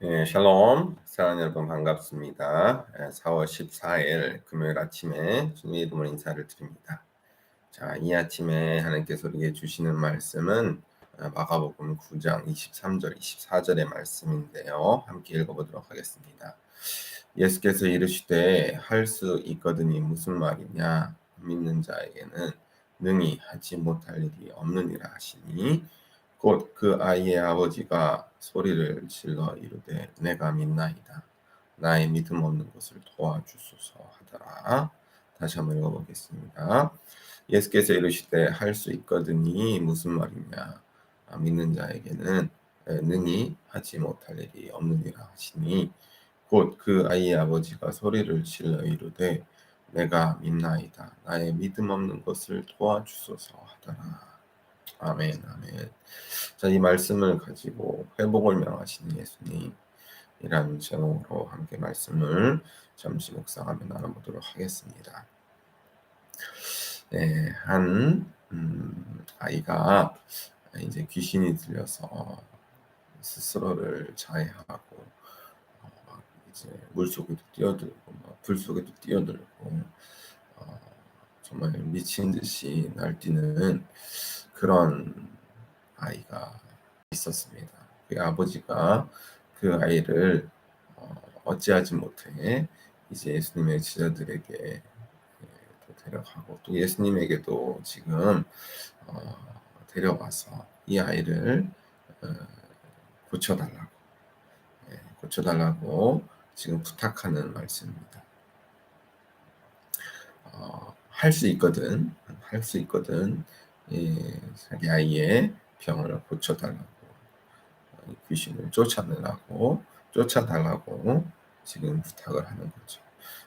샬롬. 사랑하는 여러분 반갑습니다. 4월 14일 금요일 아침에 주님의 이름으로 인사를 드립니다. 자, 이 아침에 하나님께서 우리에게 주시는 말씀은 마가복음 9장 23절, 24절의 말씀인데요. 함께 읽어보도록 하겠습니다. 예수께서 이르시되 할 수 있거든이 무슨 말이냐? 믿는 자에게는 능히 하지 못할 일이 없느니라 하시니 곧 그 아이의 아버지가 소리를 질러 이르되 내가 믿나이다. 나의 믿음 없는 것을 도와주소서 하더라. 다시 한번 읽어보겠습니다. 예수께서 이르시되 할 수 있거든이 무슨 말이냐? 믿는 자에게는 능히 하지 못할 일이 없느니라 하시니 곧 그 아이의 아버지가 소리를 질러 이르되 내가 믿나이다. 나의 믿음 없는 것을 도와주소서 하더라. 아멘, 아멘. 자, 이 말씀을 가지고 회복을 명하시는 예수님이라는 제목으로 함께 말씀을 잠시 묵상하며 나눠보도록 하겠습니다. 네, 한 아이가 이제 귀신이 들려서 스스로를 자해하고 막 이제 물 속에도 뛰어들고 막 불 속에도 뛰어들고 정말 미친 듯이 날뛰는 그런 아이가 있었습니다. 그 아버지가 그 아이를 어찌하지 못해 이제 예수님의 제자들에게 또 데려가고 또 예수님에게도 지금 데려와서 이 아이를 어, 고쳐달라고 고쳐달라고 지금 부탁하는 말씀입니다. 할 수 있거든, 할 수 있거든. 자기 아이의 병을 고쳐달라고 귀신을 쫓아달라고 지금 부탁을 하는 거죠.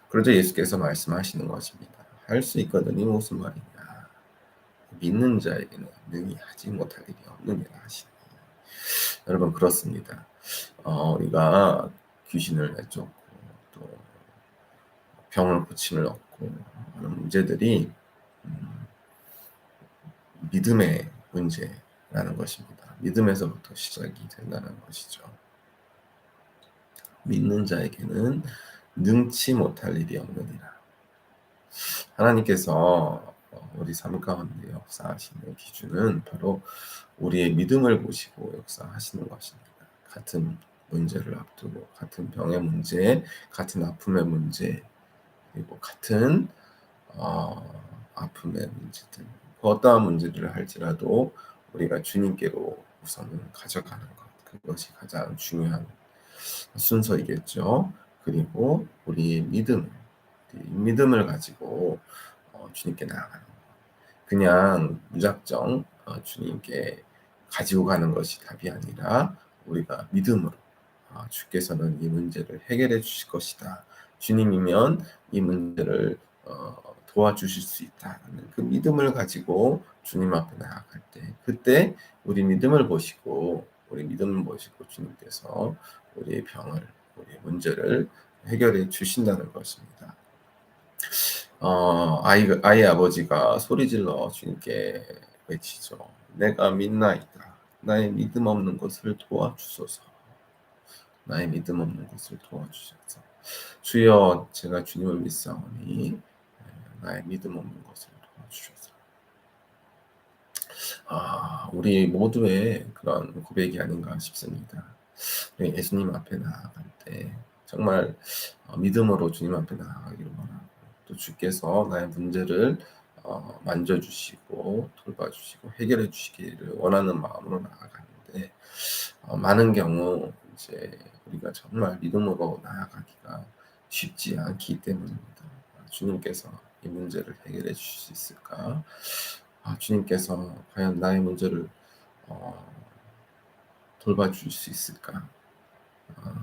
그러자 예수께서 말씀하시는 것입니다. 할 수 있거든이 무슨 말이냐? 믿는 자에게는 능히 하지 못할 일이 없느니라 하시니. 여러분 그렇습니다. 우리가 귀신을 내쫓고 또 병을 고침을 얻고 하는 문제들이 믿음의 문제라는 것입니다. 믿음에서부터 시작이 된다는 것이죠. 믿는 자에게는 능치 못할 일이 없느니라. 하나님께서 우리 삶 가운데 역사하시는 기준은 바로 우리의 믿음을 보시고 역사하시는 것입니다. 같은 문제를 앞두고 같은 병의 문제, 같은 아픔의 문제, 그리고 같은 아픔의 문제들, 어떠한 문제를 할지라도 우리가 주님께로 우선은 가져가는 것, 그것이 가장 중요한 순서이겠죠. 그리고 우리의 믿음을 가지고 주님께 나아가는 것. 그냥 무작정 주님께 가지고 가는 것이 답이 아니라 우리가 믿음으로 주께서는 이 문제를 해결해 주실 것이다. 주님이면 이 문제를 도와주실 수 있다는 그 믿음을 가지고 주님 앞에 나아갈 때, 그때 우리 믿음을 보시고 주님께서 우리의 병을, 우리의 문제를 해결해 주신다는 것입니다. 아이의 아버지가 소리질러 주님께 외치죠. 내가 믿나이다. 나의 믿음 없는 것을 도와주소서. 나의 믿음 없는 것을 도와주소서. 주여, 제가 주님을 믿사오니 나의 믿음 없는 것을 도와주소서. 우리 모두의 그런 고백이 아닌가 싶습니다. 예수님 앞에 나아갈 때 정말 믿음으로 주님 앞에 나아가기를 원하고, 또 주께서 나의 문제를 만져주시고 돌봐주시고 해결해 주시기를 원하는 마음으로 나아가는데, 많은 경우 이제 우리가 정말 믿음으로 나아가기가 쉽지 않기 때문입니다. 주님께서 이 문제를 해결해 주실 수 있을까? 주님께서 과연 나의 문제를 어, 돌봐줄 수 있을까?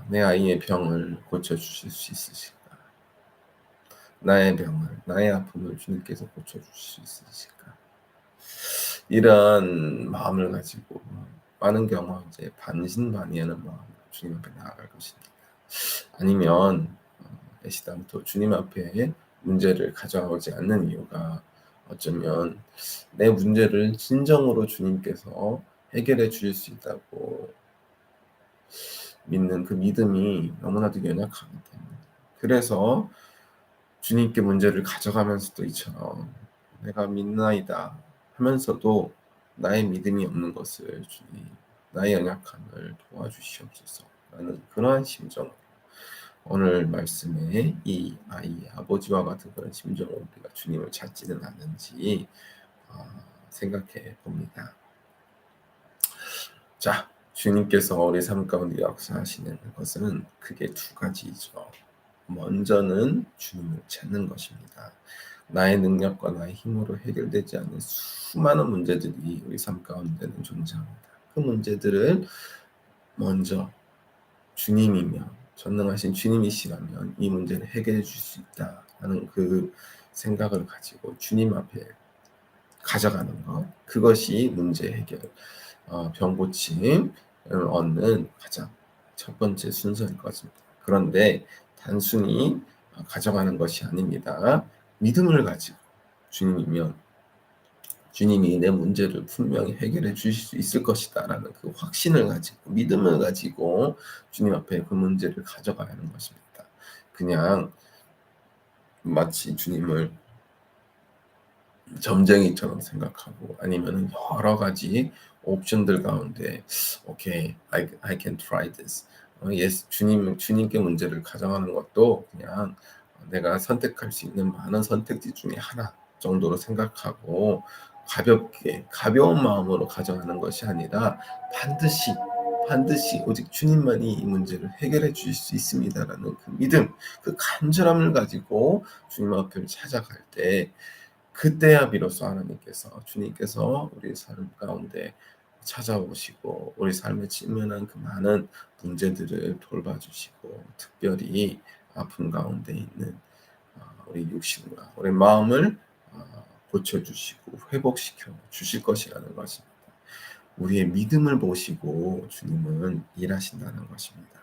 내 아이의 병을 고쳐주실 수 있으실까? 나의 병을, 나의 아픔을 주님께서 고쳐주실 수 있으실까? 이런 마음을 가지고 많은 경우 이제 반신반의하는 마음으로 주님 앞에 나아갈 것입니다. 아니면 애시당초 주님 앞에 문제를 가져오지 않는 이유가 어쩌면 내 문제를 진정으로 주님께서 해결해 주실 수 있다고 믿는 그 믿음이 너무나도 연약하기 때문에 그래서 주님께 문제를 가져가면서도 이처럼 내가 믿나이다 하면서도 나의 믿음이 없는 것을 주님 나의 연약함을 도와주시옵소서 라는 그러한 심정 오늘 말씀에 이 아이의 아버지와 같은 그런 심정으로 우리가 주님을 찾지는 않는지 생각해 봅니다. 자, 주님께서 우리 삶 가운데 역사하시는 것은 크게 두 가지죠. 먼저는 주님을 찾는 것입니다. 나의 능력과 나의 힘으로 해결되지 않는 수많은 문제들이 우리 삶 가운데는 존재합니다. 그 문제들을 먼저 주님이면 전능하신 주님이시라면 이 문제를 해결해 줄 수 있다라는 그 생각을 가지고 주님 앞에 가져가는 것 그것이 문제 해결 병 고침을 얻는 가장 첫 번째 순서일 것입니다. 그런데 단순히 가져가는 것이 아닙니다. 믿음을 가지고 주님이면 주님이 내 문제를 분명히 해결해 주실 수 있을 것이다라는 그 확신을 가지고 믿음을 가지고 주님 앞에 그 문제를 가져가야 하는 것입니다. 그냥 마치 주님을 점쟁이처럼 생각하고 아니면은 여러 가지 옵션들 가운데 오케이 I can try this. 예수 주님께 문제를 가져가는 것도 그냥 내가 선택할 수 있는 많은 선택지 중에 하나 정도로 생각하고 가볍게 가벼운 마음으로 가져가는 것이 아니라 반드시 오직 주님만이 이 문제를 해결해 주실 수 있습니다라는 그 믿음, 그 간절함을 가지고 주님 앞을 찾아갈 때 그때야 비로소 하나님께서 주님께서 우리 삶 가운데 찾아오시고 우리 삶에 직면한 그 많은 문제들을 돌봐주시고 특별히 아픔 가운데 있는 우리 육신과 우리 마음을 고쳐주시고 회복시켜 주실 것이라는 것입니다. 우리의 믿음을 보시고 주님은 일하신다는 것입니다.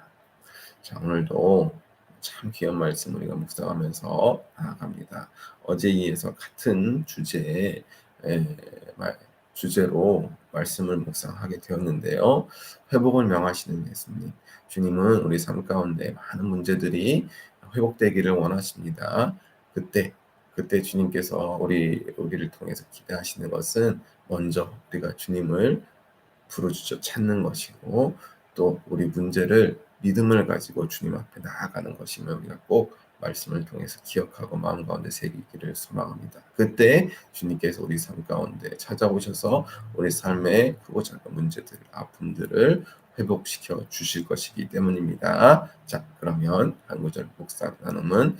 자, 오늘도 참 귀한 말씀 우리가 묵상하면서 나아갑니다. 어제 이어서 같은 주제로 말씀을 묵상하게 되었는데요. 회복을 명하시는 예수님. 주님은 우리 삶 가운데 많은 문제들이 회복되기를 원하십니다. 그때 주님께서 우리를 통해서 기대하시는 것은 먼저 우리가 주님을 부르짖어 찾는 것이고 또 우리 문제를 믿음을 가지고 주님 앞에 나아가는 것이며 우리가 꼭 말씀을 통해서 기억하고 마음 가운데 새기기를 소망합니다. 그때 주님께서 우리 삶 가운데 찾아오셔서 우리 삶의 크고 작은 문제들, 아픔들을 회복시켜 주실 것이기 때문입니다. 자, 그러면 한 구절 묵상 나눔은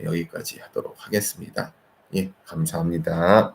여기까지 하도록 하겠습니다. 예, 감사합니다.